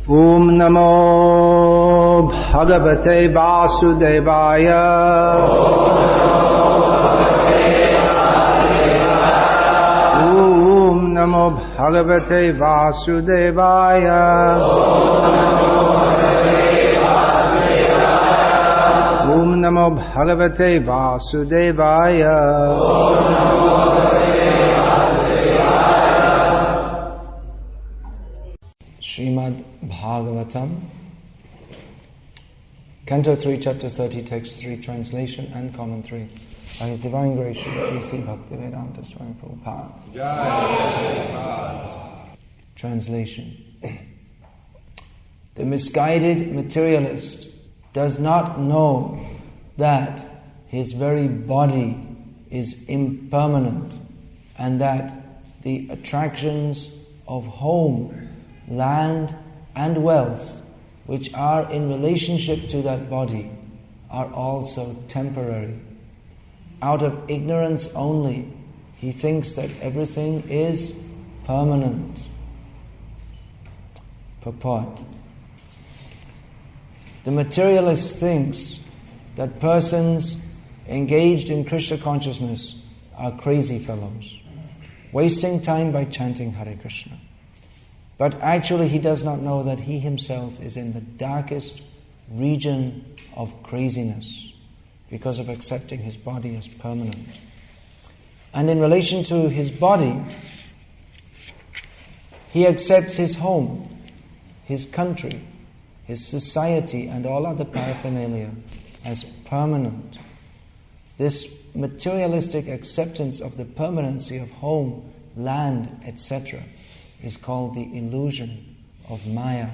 Om Namo Bhagavate Vasudevaya. Om Namo Bhagavate Vasudevaya. Om Namo Bhagavate Vasudevaya. Srimad Bhagavatam, Canto 3, Chapter 30, Text 3, Translation and Commentary by His Divine Grace Sri Bhakti-Vedanta Swami Prabhupada. Translation. The misguided materialist does not know that his very body is impermanent and that the attractions of home, land and wealth which are in relationship to that body are also temporary. Out of ignorance only, he thinks that everything is permanent. Purport. The materialist thinks that persons engaged in Krishna consciousness are crazy fellows, wasting time by chanting Hare Krishna. But actually he does not know that he himself is in the darkest region of craziness because of accepting his body as permanent. And in relation to his body, he accepts his home, his country, his society and all other paraphernalia as permanent. This materialistic acceptance of the permanency of home, land, etc. is called the illusion of Maya.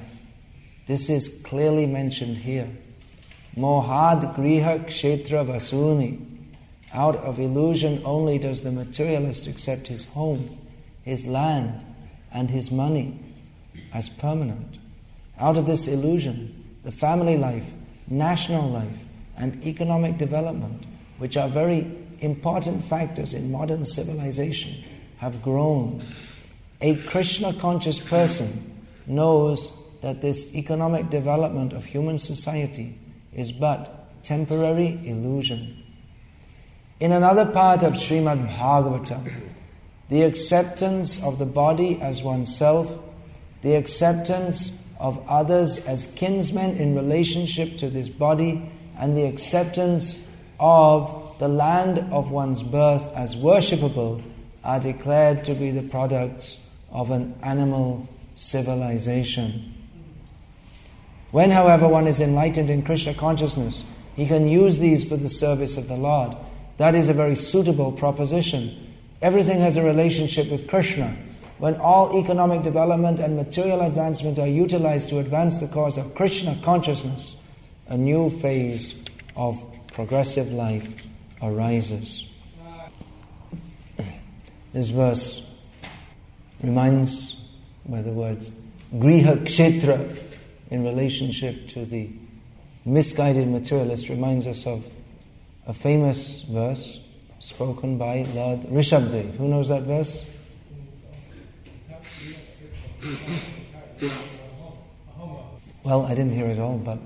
This is clearly mentioned here. Mohad griha kshetra vasuni. Out of illusion only does the materialist accept his home, his land, and his money as permanent. Out of this illusion, the family life, national life, and economic development, which are very important factors in modern civilization, have grown. A Krishna-conscious person knows that this economic development of human society is but temporary illusion. In another part of Srimad Bhagavatam, the acceptance of the body as oneself, the acceptance of others as kinsmen in relationship to this body, and the acceptance of the land of one's birth as worshipable are declared to be the products of an animal civilization. When, however, one is enlightened in Krishna consciousness, he can use these for the service of the Lord. That is a very suitable proposition. Everything has a relationship with Krishna. When all economic development and material advancement are utilized to advance the cause of Krishna consciousness, a new phase of progressive life arises. This verse reminds, by the words griha kshetra, in relationship to the misguided materialist, reminds us of a famous verse spoken by Lord Rishabdev. Who knows that verse? Well, I didn't hear it all, but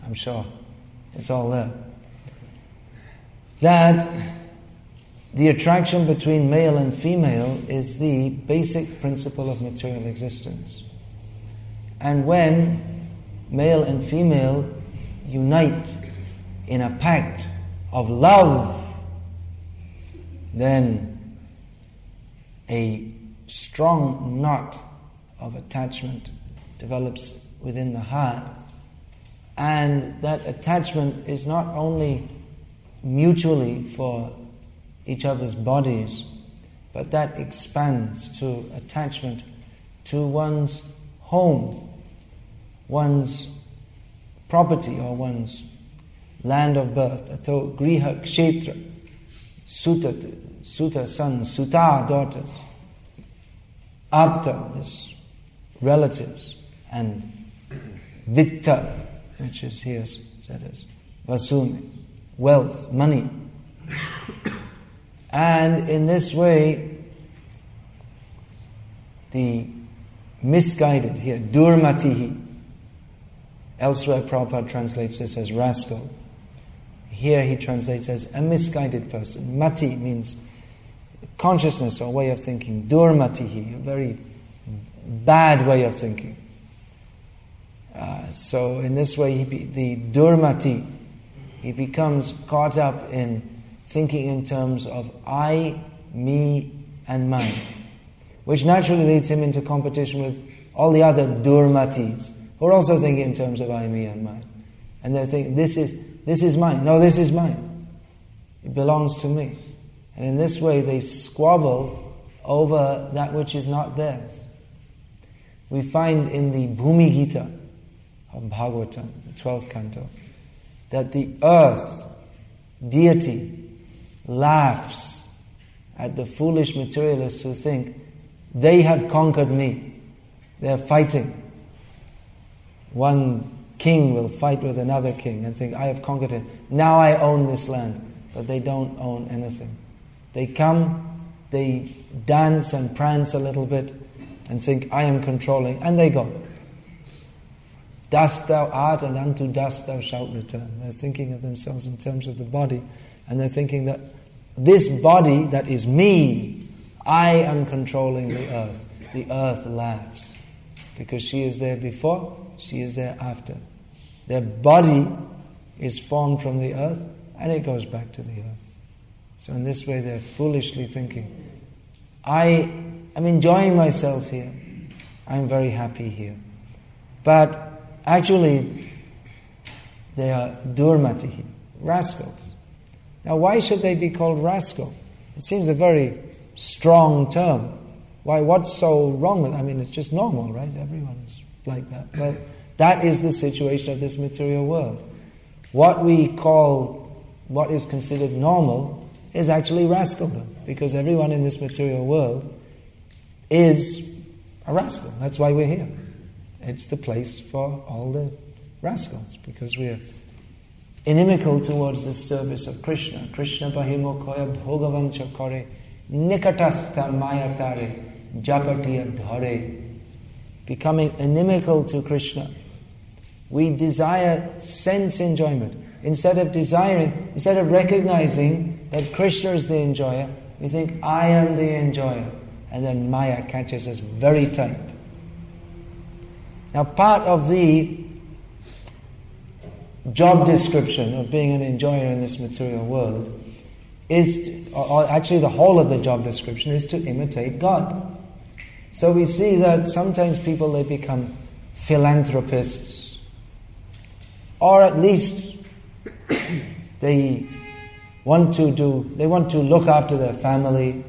I'm sure it's all there. That the attraction between male and female is the basic principle of material existence. And when male and female unite in a pact of love, then a strong knot of attachment develops within the heart. And that attachment is not only mutually for each other's bodies, but that expands to attachment to one's home, one's property or one's land of birth. Ato griha kshetra, suta sons, suta daughters, apta, this relatives, and vitta, which is here said as vasuni, wealth, money. And in this way, the misguided here, durmatihi. Elsewhere Prabhupada translates this as rascal. Here he translates as a misguided person. Mati means consciousness or way of thinking. Durmatihi, a very bad way of thinking. So in this way, the durmati, he becomes caught up in thinking in terms of I, me, and mine, which naturally leads him into competition with all the other durmatis, who are also thinking in terms of I, me, and mine. And they're thinking, this is mine. No, this is mine. It belongs to me. And in this way, they squabble over that which is not theirs. We find in the Bhagavad-gita of Bhagavatam, the 12th canto, that the earth, deity, laughs at the foolish materialists who think they have conquered me. They're fighting. One king will fight with another king and think, I have conquered him. Now I own this land. But they don't own anything. They come, they dance and prance a little bit and think, I am controlling, and they go. Dust thou art, and unto dust thou shalt return. They're thinking of themselves in terms of the body, and they're thinking that this body that is me, I am controlling the earth. The earth laughs, because she is there before, she is there after. Their body is formed from the earth, and it goes back to the earth. So in this way they're foolishly thinking, I am enjoying myself here. I'm very happy here. But actually, they are durmatihi, rascals. Now, why should they be called rascal? It seems a very strong term. Why? What's so wrong with it? I mean, it's just normal, right? Everyone's like that. But that is the situation of this material world. What we call, what is considered normal, is actually rascaldom, because everyone in this material world is a rascal. That's why we're here. It's the place for all the rascals, because we are inimical towards the service of Krishna. Krishna bahimokoya bhogavancha kore nikatastha mayatare japatiya dhare. Becoming inimical to Krishna. We desire sense enjoyment. Instead of recognizing that Krishna is the enjoyer, we think, I am the enjoyer. And then Maya catches us very tight. Now, part of the job description of being an enjoyer in this material world is, or actually the whole of the job description is to imitate God. So we see that sometimes people, they become philanthropists, or at least they want to look after their family.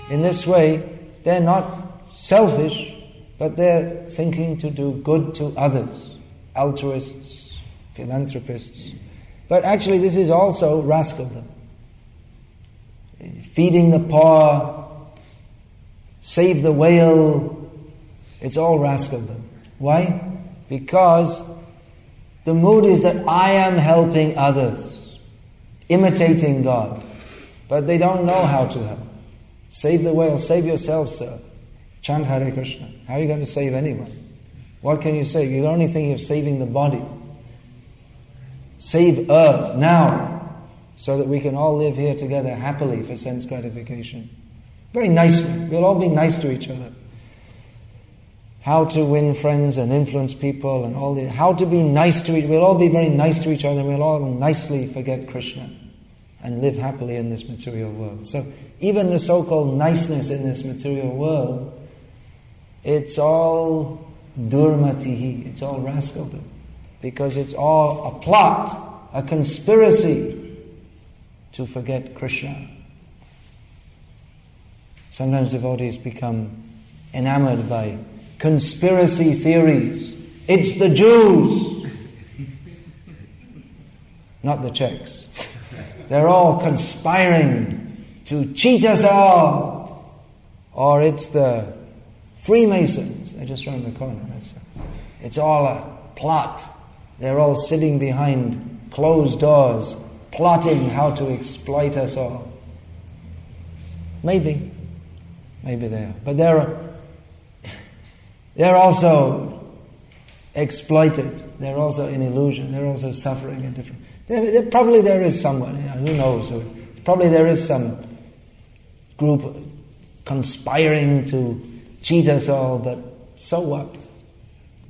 In this way, they're not selfish, but they're thinking to do good to others. Altruists, philanthropists. But actually this is also rascaldom. Feeding the poor, save the whale, it's all rascaldom. Why? Because the mood is that I am helping others, imitating God, but they don't know how to help. Save the whale, save yourself, sir. Chant Hare Krishna. How are you going to save anyone? What can you save? You're only thinking of saving the body. Save earth now, so that we can all live here together happily for sense gratification. Very nicely. We'll all be nice to each other. How to win friends and influence people and all the... How to be nice to each... We'll all be very nice to each other and we'll all nicely forget Krishna and live happily in this material world. So even the so-called niceness in this material world, it's all durmatihi, it's all rascaldom, because it's all a plot, a conspiracy to forget Krishna. Sometimes devotees become enamored by conspiracy theories. It's the Jews, not the Czechs. They're all conspiring to cheat us all. Or it's the Freemasons. They're just around the corner. It's all a plot. They're all sitting behind closed doors, plotting how to exploit us all. Maybe they are. But they're also exploited. They're also in illusion. They're also suffering in different... Probably there is someone, who knows? Probably there is some group conspiring to cheat us all, but so what?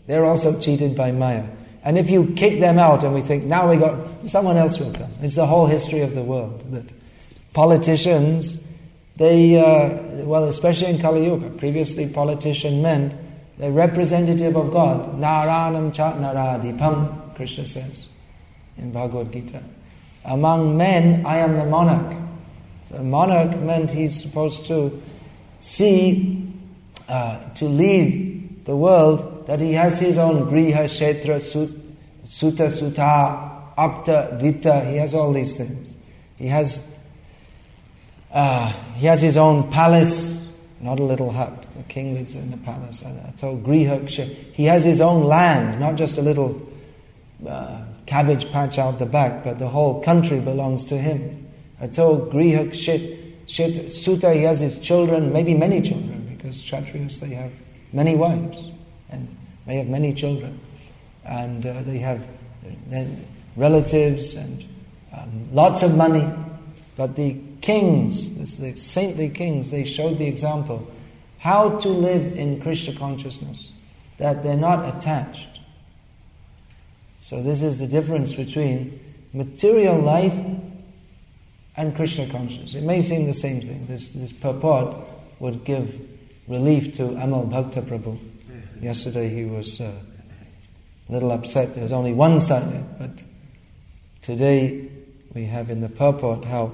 They're also cheated by Maya. And if you kick them out and we think, now someone else will come. It's the whole history of the world. That politicians, especially in Kali Yuga, previously politician meant the representative of God. Naranam chat naradipam, Krishna says in Bhagavad-gita. Among men, I am the monarch. So a monarch meant he's supposed to see, to lead the world, that he has his own griha, kshetra, sutta, sutta, apta, vita. He has all these things. He has his own palace, not a little hut. The king lives in a palace. He has his own land, not just a little cabbage patch out the back, but the whole country belongs to him. Griha, sutta, he has his children, maybe many children, because Kshatriyas, they have many wives and may have many children, and they have relatives and lots of money. But the kings, the saintly kings, they showed the example how to live in Krishna consciousness, that they're not attached. So this is the difference between material life and Krishna consciousness. It may seem the same thing. This purport would give relief to Amal Bhakta Prabhu. Yesterday he was a little upset. There was only one side, but today we have in the purport how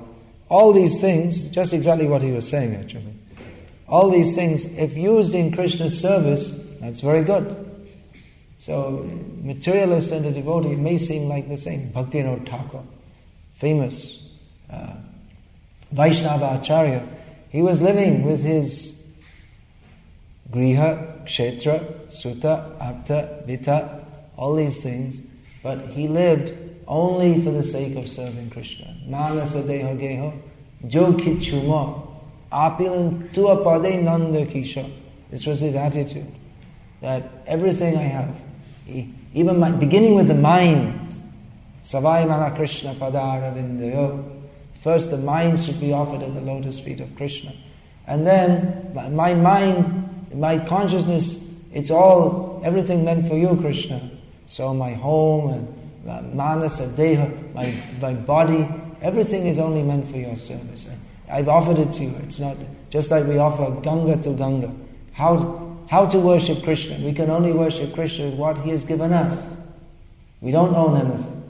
all these things, just exactly what he was saying actually, all these things, if used in Krishna's service, that's very good. So, materialist and a devotee, it may seem like the same. Bhaktivinoda Thakur, famous Vaishnava Acharya, he was living with his griha, kshetra, sutta, apta, vita, all these things, but he lived only for the sake of serving Krishna. Manasa deha geho, jo kichuma, apilin tua pade nanda kisha. This was his attitude, that everything I have, even beginning with the mind, savai mana Krishna padara vindayo. First the mind should be offered at the lotus feet of Krishna. And then my mind, my consciousness, it's all, everything meant for you, Krishna. So my home and manasa, deha, my body, everything is only meant for your service. I've offered it to you. It's not just like we offer Ganga to Ganga. How to worship Krishna? We can only worship Krishna with what He has given us. We don't own anything.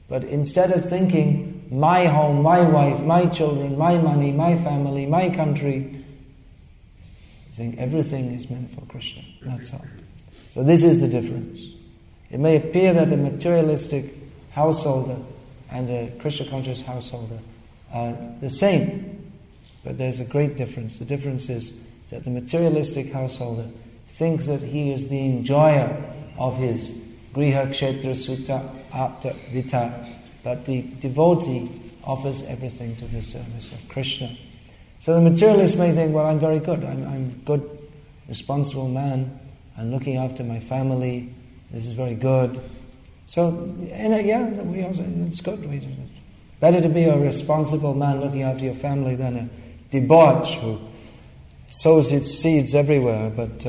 But instead of thinking, my home, my wife, my children, my money, my family, my country, I think everything is meant for Krishna. That's all. So this is the difference. It may appear that a materialistic householder and a Krishna conscious householder are the same, but there's a great difference. The difference is that the materialistic householder thinks that he is the enjoyer of his griha, kshetra, sutta, apta, vita, but the devotee offers everything to the service of Krishna. So the materialist may think, well, I'm very good. I'm a good, responsible man. I'm looking after my family. This is very good. So, it's good. It's better to be a responsible man looking after your family than a debauch who sows its seeds everywhere but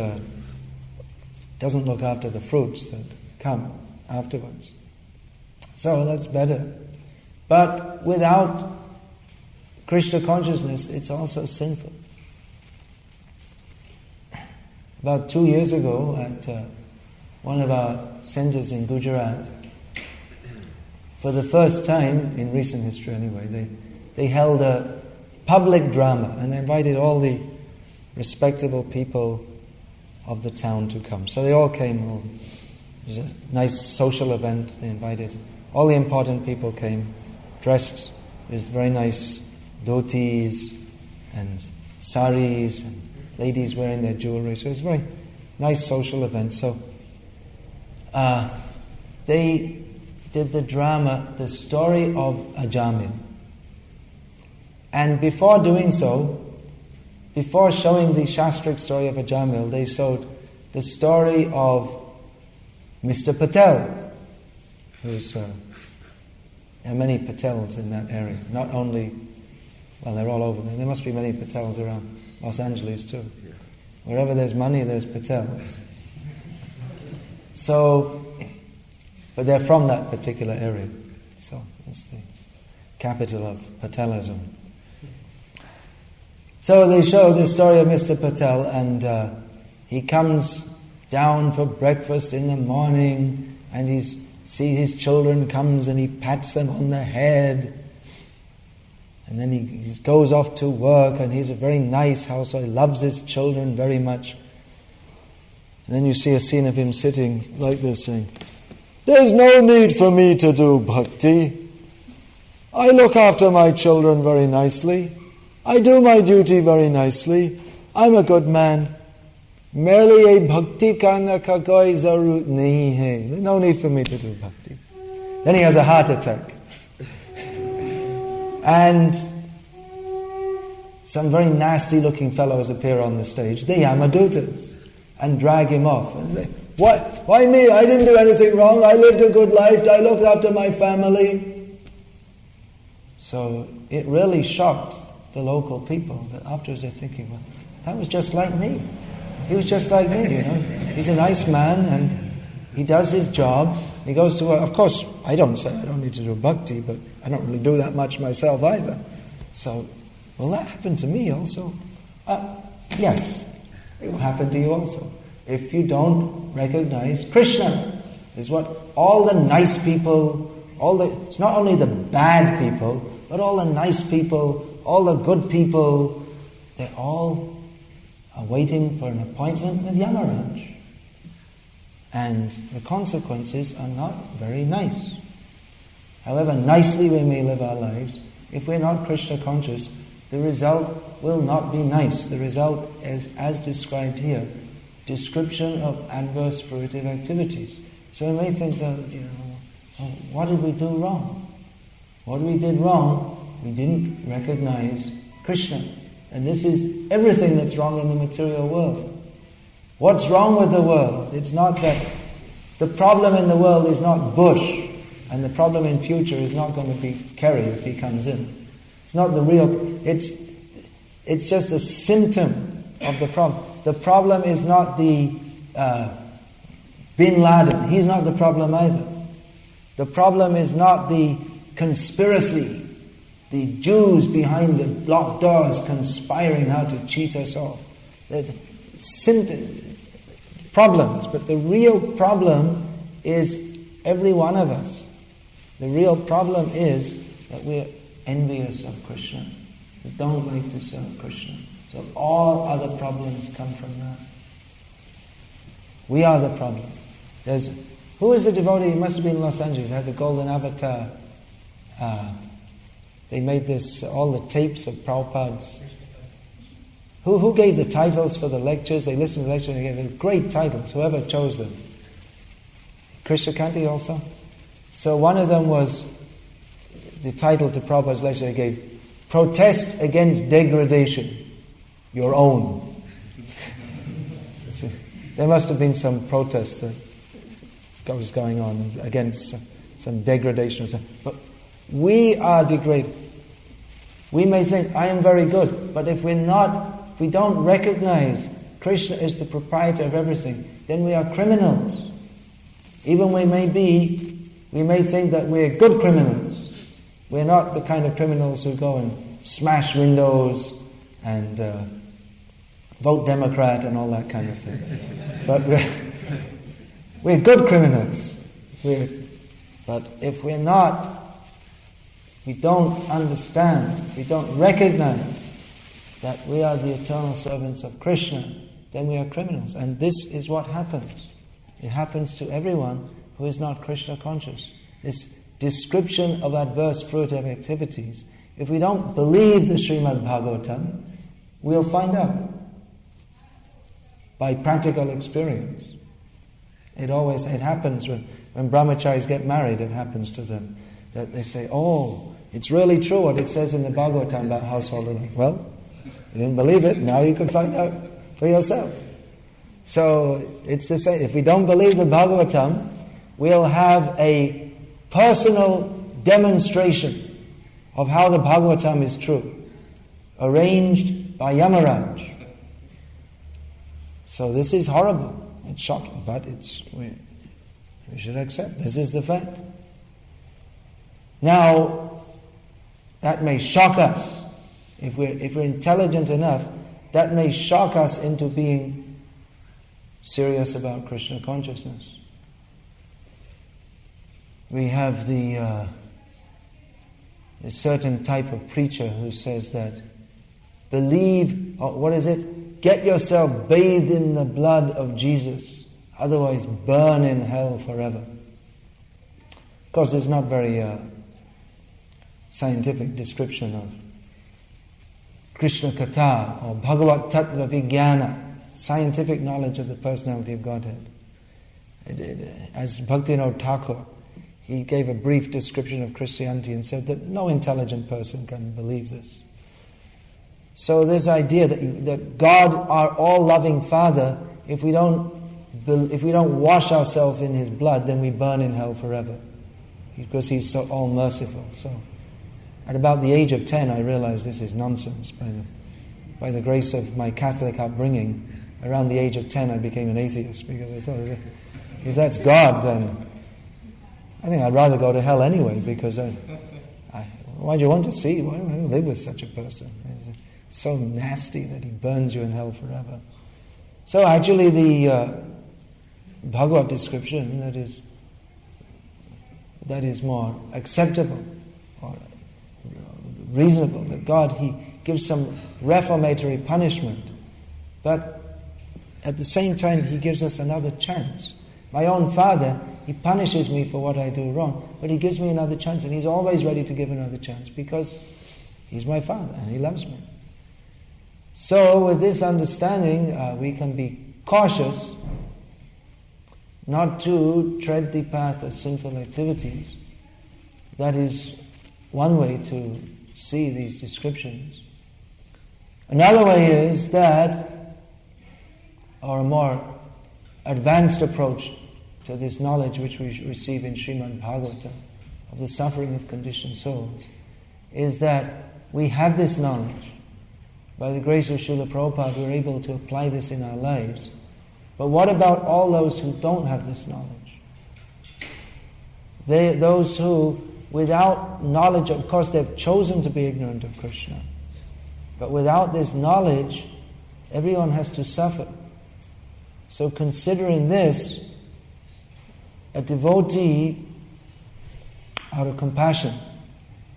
doesn't look after the fruits that come afterwards. So that's better. But without Krishna consciousness, it's also sinful. About 2 years ago, at one of our centers in Gujarat, for the first time, in recent history anyway, they held a public drama, and they invited all the respectable people of the town to come. So they all came. It was a nice social event. They invited all the important people came, dressed with very nice dhotis and saris, and ladies wearing their jewelry. So it was a very nice social event. So they did the drama, the story of Ajamil. And before doing so, before showing the Shastric story of Ajamil, the story of Mr. Patel, who's... there are many Patels in that area. Not only... Well, they're all over there. There must be many Patels around Los Angeles too. Wherever there's money, there's Patels. So... But they're from that particular area. So it's the capital of Patelism. So they show the story of Mr. Patel, and he comes down for breakfast in the morning, and see his children comes and he pats them on the head, and then he goes off to work, and he's a very nice household. He loves his children very much. And then you see a scene of him sitting like this, saying, "There's no need for me to do bhakti. I look after my children very nicely. I do my duty very nicely. I'm a good man. Merely a bhakti karna ka koi zarut nahi hai. There's no need for me to do bhakti." Then he has a heart attack. And some very nasty looking fellows appear on the stage, the Yamadutas, and drag him off and say, Why me? I didn't do anything wrong. I lived a good life. I looked after my family. So it really shocked the local people. But afterwards they're thinking, well, that was just like me. He was just like me, you know. He's a nice man and he does his job. He goes to work. Of course, I don't need to do bhakti, but I don't really do that much myself either. So, well, that happened to me also. Yes, it will happen to you also. If you don't recognize Krishna, is what all the nice people, it's not only the bad people, but all the nice people, all the good people, they all are waiting for an appointment with Yamaraj. And the consequences are not very nice. However nicely we may live our lives, if we're not Krishna conscious, the result will not be nice. The result is, as described here, description of adverse fruitive activities. So we may think that, what did we do wrong? What we did wrong, we didn't recognize Krishna. And this is everything that's wrong in the material world. What's wrong with the world? It's not that the problem in the world is not Bush, and the problem in future is not going to be Kerry if he comes in. It's not the real. It's just a symptom of the problem. The problem is not the Bin Laden. He's not the problem either. The problem is not the conspiracy, the Jews behind the locked doors conspiring how to cheat us all. Problems, but the real problem is every one of us. The real problem is that we're envious of Krishna. We don't like to serve Krishna. So all other problems come from that. We are the problem. Who is the devotee? He must have been in Los Angeles. Had the golden avatar. They made all the tapes of Prabhupada's. Who gave the titles for the lectures? They listened to the lectures and they gave them great titles, whoever chose them. Krishna Kanti also. So one of them was, the title to Prabhupada's lecture they gave, Protest Against Degradation, Your Own. There must have been some protest that was going on against some degradation or something. But we are degraded. We may think, I am very good, but if we don't recognize Krishna is the proprietor of everything, then we are criminals. Even we may think that we're good criminals. We're not the kind of criminals who go and smash windows and vote Democrat and all that kind of thing. But we're good criminals. But if we're not, we don't understand, we don't recognize that we are the eternal servants of Krishna, then we are criminals. And this is what happens. It happens to everyone who is not Krishna conscious. This description of adverse fruitive activities, if we don't believe the Srimad Bhagavatam, we'll find out by practical experience. It happens when brahmacharis get married, it happens to them. That they say, oh, it's really true what it says in the Bhagavatam about household life. Well, you didn't believe it, now you can find out for yourself. So it's the same. If we don't believe the Bhagavatam, we'll have a personal demonstration of how the Bhagavatam is true, arranged by Yamaraj. So this is horrible. It's shocking, but we should accept. This is the fact. Now, that may shock us. If we're intelligent enough, that may shock us into being serious about Krishna consciousness. We have a certain type of preacher who says that get yourself bathed in the blood of Jesus, otherwise burn in hell forever. Of course, it's not very scientific description of Krishna Katha or Bhagavat Tattva Vijnana, scientific knowledge of the personality of Godhead. As Bhaktivinoda Thakur, he gave a brief description of Christianity and said that no intelligent person can believe this. So this idea that God, our all-loving Father, if we don't wash ourselves in His blood, then we burn in hell forever, because He's so all-merciful. So, at about the age of 10, I realized this is nonsense. By the grace of my Catholic upbringing, around the age of 10, I became an atheist, because I thought, if that's God, then I think I'd rather go to hell anyway, because why do you want to see? Why do I live with such a person? It's so nasty that he burns you in hell forever. So actually the Bhagavad description that is more acceptable or reasonable, that God, He gives some reformatory punishment, but at the same time He gives us another chance. My own Father, He punishes me for what I do wrong, but He gives me another chance, and He's always ready to give another chance because He's my Father and He loves me. So with this understanding, we can be cautious not to tread the path of sinful activities. That is one way to see these descriptions. Another way is that, or a more advanced approach to this knowledge which we receive in Srimad Bhagavatam of the suffering of conditioned souls, is that we have this knowledge. By the grace of Srila Prabhupada, we're able to apply this in our lives. But what about all those who don't have this knowledge? Those who, without knowledge, of course they've chosen to be ignorant of Krishna, but without this knowledge, everyone has to suffer. So considering this, a devotee, out of compassion,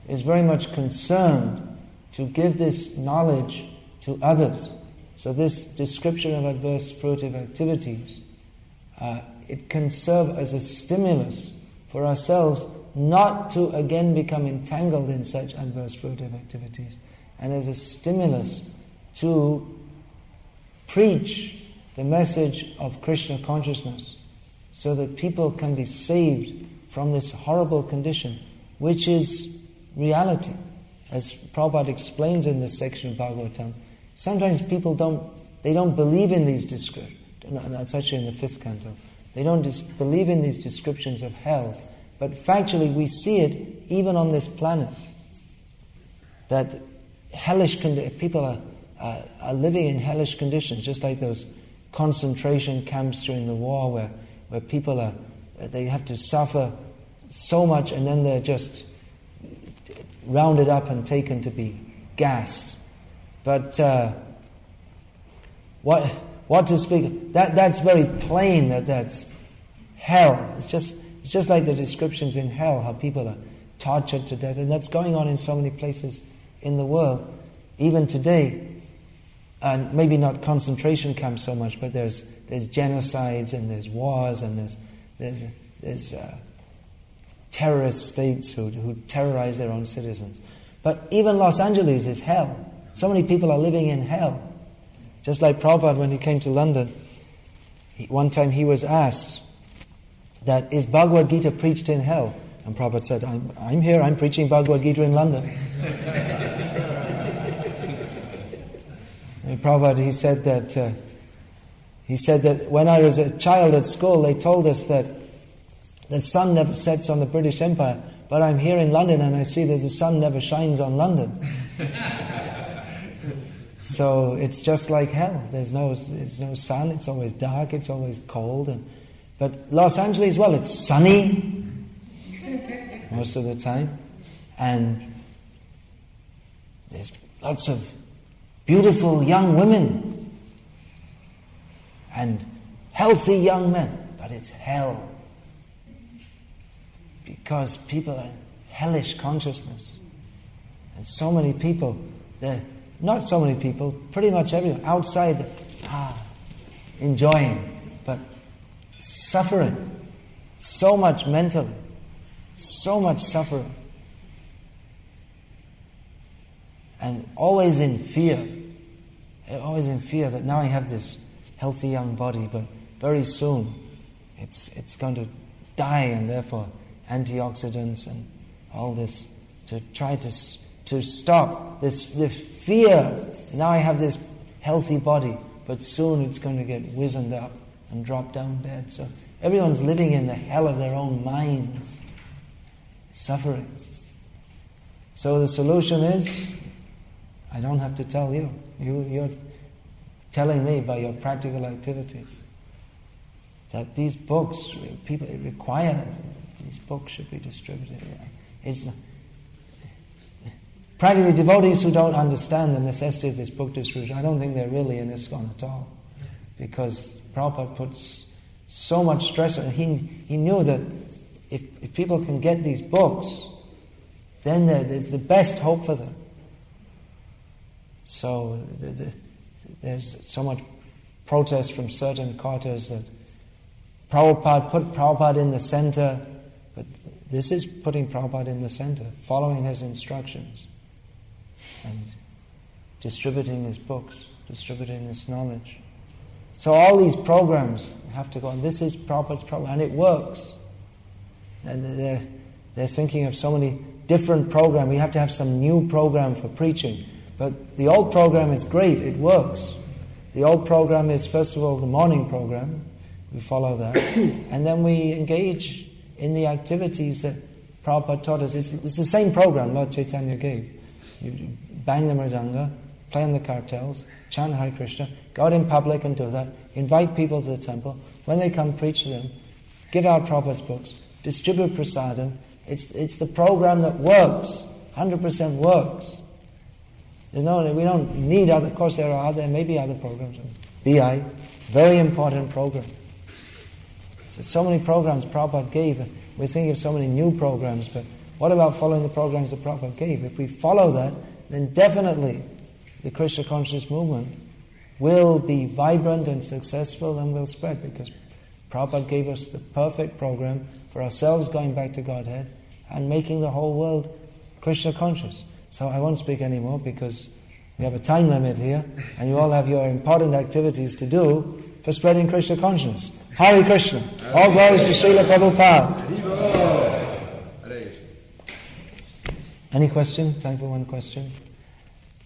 is very much concerned to give this knowledge to others. So this description of adverse fruitive activities, it can serve as a stimulus for ourselves not to again become entangled in such adverse fruitive activities, and as a stimulus to preach the message of Krishna consciousness so that people can be saved from this horrible condition, which is reality. As Prabhupada explains in this section of Bhagavatam, sometimes people don't believe in these descriptions. That's actually in the 5th canto. They don't believe in these descriptions of hell, but factually we see it even on this planet. That people are living in hellish conditions, just like those concentration camps during the war where people they have to suffer so much, and then they're just rounded up and taken to be gassed. But what to speak? That's very plain. That's hell. It's just like the descriptions in hell, how people are tortured to death, and that's going on in so many places in the world, even today. And maybe not concentration camps so much, but there's genocides and there's wars and there's terrorist states who terrorize their own citizens. But even Los Angeles is hell. So many people are living in hell. Just like Prabhupada, when he came to London, one time he was asked that, is Bhagavad-gita preached in hell? And Prabhupada said, I'm here, I'm preaching Bhagavad-gita in London. And Prabhupada, he said that He said that when I was a child at school, they told us that the sun never sets on the British Empire, but I'm here in London and I see that the sun never shines on London. So it's just like hell. There's no sun, it's always dark, it's always cold. But Los Angeles, well, it's sunny most of the time. And there's lots of beautiful young women and healthy young men. But it's hell. Because people are in hellish consciousness. And so many people, not so many people, pretty much everyone outside, enjoying, but suffering. So much mentally. So much suffering. And always in fear. Always in fear that now I have this healthy young body, but very soon it's going to die, and therefore antioxidants and all this to try to stop this fear. Now I have this healthy body, but soon it's going to get wizened up and drop down dead. So everyone's living in the hell of their own minds, suffering. So the solution is, I don't have to tell you. You're telling me by your practical activities that these books, people require these books should be distributed. It's practically devotees who don't understand the necessity of this book distribution, I don't think they're really in ISKCON at all, because Prabhupada puts so much stress on it. He knew that if people can get these books, then there's the best hope for them. So there's so much protest from certain quarters that Prabhupada put Prabhupada in the center, but this is putting Prabhupada in the center, following his instructions and distributing his books, distributing his knowledge. So all these programs have to go on. This is Prabhupada's program, and it works. And they're thinking of so many different programs. We have to have some new program for preaching. But the old program is great, it works. The old program is, first of all, the morning program. We follow that. And then we engage in the activities that Prabhupada taught us. It's the same program Lord Chaitanya gave. You bang the mridanga, play on the cartels, chant Hare Krishna, go out in public and do that, invite people to the temple. When they come, preach to them, give out Prabhupada's books, distribute prasadam. It's the program that works, 100% works. We don't need other, of course there may be other programs. BI, very important program. So many programs Prabhupada gave. We're thinking of so many new programs, but what about following the programs that Prabhupada gave? If we follow that, then definitely the Krishna consciousness movement will be vibrant and successful and will spread, because Prabhupada gave us the perfect program for ourselves going back to Godhead and making the whole world Krishna conscious. So I won't speak anymore because we have a time limit here and you all have your important activities to do for spreading Krishna consciousness. Hare Krishna. All glories to Srila Prabhupada. Any question? Time for one question?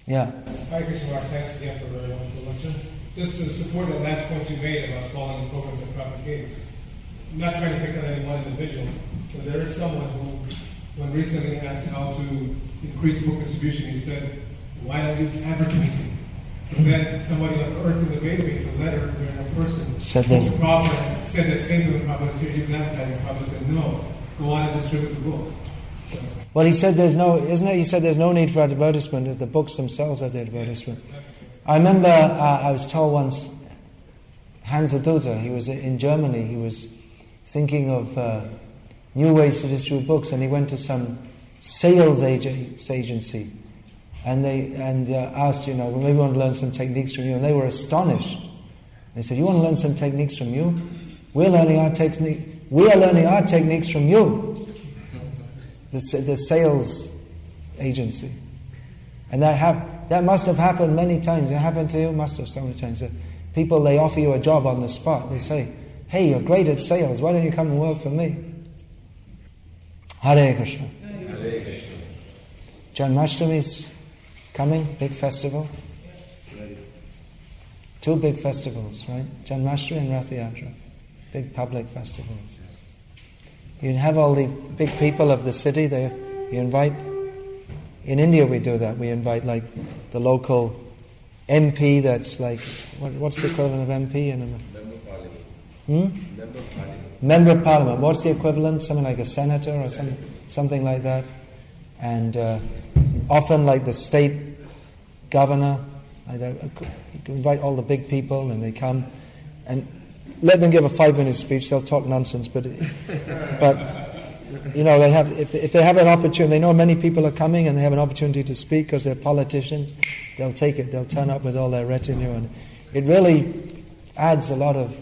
Yeah. Hare Krishna, thanks again for a very wonderful lecture. Just to support the last point you made about following the programs that Prabhupada gave. I'm not trying to pick on any one individual, but there is someone who, when recently asked how to increase book distribution, he said, why don't you use advertising? And then somebody unearthed in the database a letter where a person said that same thing. Prabhupada said, use advertising. Prabhupada said, no, go on and distribute the book. So, well, he said he said there's no need for advertisement. The books themselves are the advertisement. I remember I was told once, Hans Aduta, he was in Germany, he was thinking of new ways to distribute books, and he went to some sales agency, and they asked, well, maybe we want to learn some techniques from you, and they were astonished. They said, you want to learn some techniques from you? We are learning our techniques from you. The sales agency. And that must have happened many times. It happened to you? Must have so many times. That people, they offer you a job on the spot. They say, hey, you're great at sales. Why don't you come and work for me? Hare Krishna. Hare Krishna. Janmashtami's coming, big festival. Two big festivals, right? Janmashtami and Rath Yatra. Big public festivals. You have all the big people of the city there. You invite. In India we do that. We invite like the local MP. That's like what's the equivalent of MP in America? Member of Parliament. Member of Parliament. Member of Parliament. What's the equivalent? Something like a senator or something like that. And often like the state governor. You can invite all the big people and they come and let them give a 5-minute speech. They'll talk nonsense, but you know, they have if they have an opportunity, they know many people are coming and they have an opportunity to speak because they're politicians. They'll take it. They'll turn up with all their retinue, and it really adds a lot of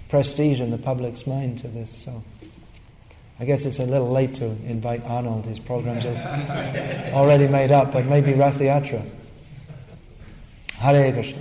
prestige in the public's mind to this. So I guess it's a little late to invite Arnold. His programs are already made up, but maybe Rath Yatra. Hare Krishna.